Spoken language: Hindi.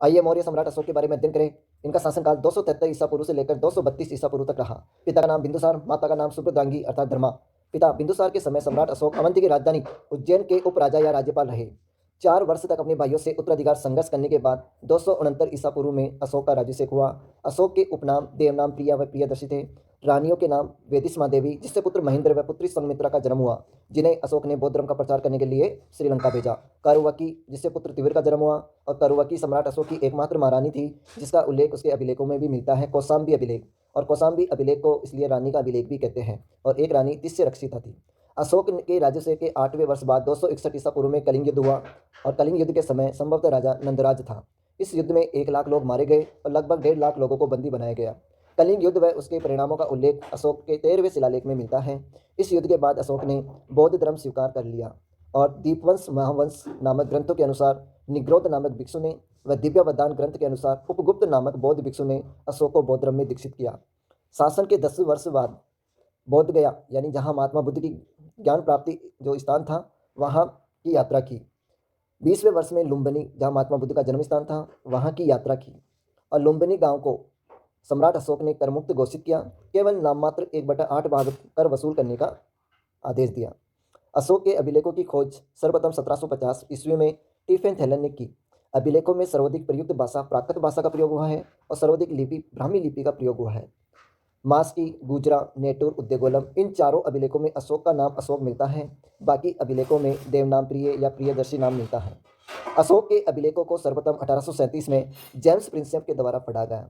आइए मौर्य सम्राट अशोक के बारे में अध्ययन करें। इनका शासनकाल 273 ईसा पूर्व से लेकर 232 ईसा पूर्व तक रहा। पिता का नाम बिंदुसार, माता का नाम सुभद्रांगी अर्थात धर्मा। पिता बिंदुसार के समय सम्राट अशोक अवंती की राजधानी उज्जैन के उपराजा या राज्यपाल रहे। 4 वर्ष तक अपने भाइयों से उत्तराधिकार संघर्ष करने के बाद 269 ईसा पूर्व में अशोक का राज्याभिषेक हुआ। अशोक के उपनाम देवनाम प्रिया व प्रियदर्शी थे। रानियों के नाम वेदिस्मा देवी, जिससे पुत्र महेंद्र व पुत्री संमित्रा का जन्म हुआ, जिन्हें अशोक ने बौद्ध धर्म का प्रचार करने के लिए श्रीलंका भेजा। कारुवकी, जिससे पुत्र तिविर का जन्म हुआ, और कारुवकी सम्राट अशोक की एकमात्र महारानी थी, जिसका उल्लेख उसके अभिलेखों में भी मिलता है, कौशाम्बी अभिलेख। और कौशाम्बी अभिलेख को इसलिए रानी का अभिलेख भी कहते हैं। और एक रानी तिस्य रक्षिता थी। अशोक के राज्याभिषेक के 8वें वर्ष बाद 261 ईसा पूर्व में कलिंग युद्ध हुआ, और कलिंग युद्ध के समय संभवतः राजा नंदराज था। इस युद्ध में 1 लाख लोग मारे गए और लगभग 1.5 लाख लोगों को बंदी बनाया गया। कलिंग युद्ध व उसके परिणामों का उल्लेख अशोक के 13वें शिलालेख में मिलता है। इस युद्ध के बाद अशोक ने बौद्ध धर्म स्वीकार कर लिया, और दीपवंश महावंश नामक ग्रंथों के अनुसार निग्रोध नामक भिक्षु ने व दिव्यवदान ग्रंथ के अनुसार उपगुप्त नामक बौद्ध भिक्षु ने अशोक को बौद्ध धर्म में दीक्षित किया। शासन के 10 वर्ष बाद बौद्ध गया, यानी जहाँ महात्मा बुद्ध की ज्ञान प्राप्ति जो स्थान था, वहाँ की यात्रा की। 20वें वर्ष में लुम्बिनी, जहाँ महात्मा बुद्ध का जन्म स्थान था, वहाँ की यात्रा की। और लुम्बिनी गांव को सम्राट अशोक ने करमुक्त घोषित किया। केवल नाममात्र 1/8 भाग कर वसूल करने का आदेश दिया। अशोक के अभिलेखों की खोज सर्वप्रथम 1750 ईस्वी में टिफेन थैलन ने की। अभिलेखों में सर्वाधिक प्रयुक्त भाषा प्राकृत भाषा का प्रयोग हुआ है, और सर्वाधिक लिपि ब्राह्मी लिपि का प्रयोग हुआ है। मास्की, गुजरा, नेटुर, उद्देगोलम, इन चारों अभिलेखों में अशोक का नाम अशोक मिलता है। बाकी अभिलेखों में देवनाम प्रिय या प्रियदर्शी नाम मिलता है। अशोक के अभिलेखों को सर्वप्रथम 1837 में जेम्स प्रिंसेप के द्वारा पढ़ा गया।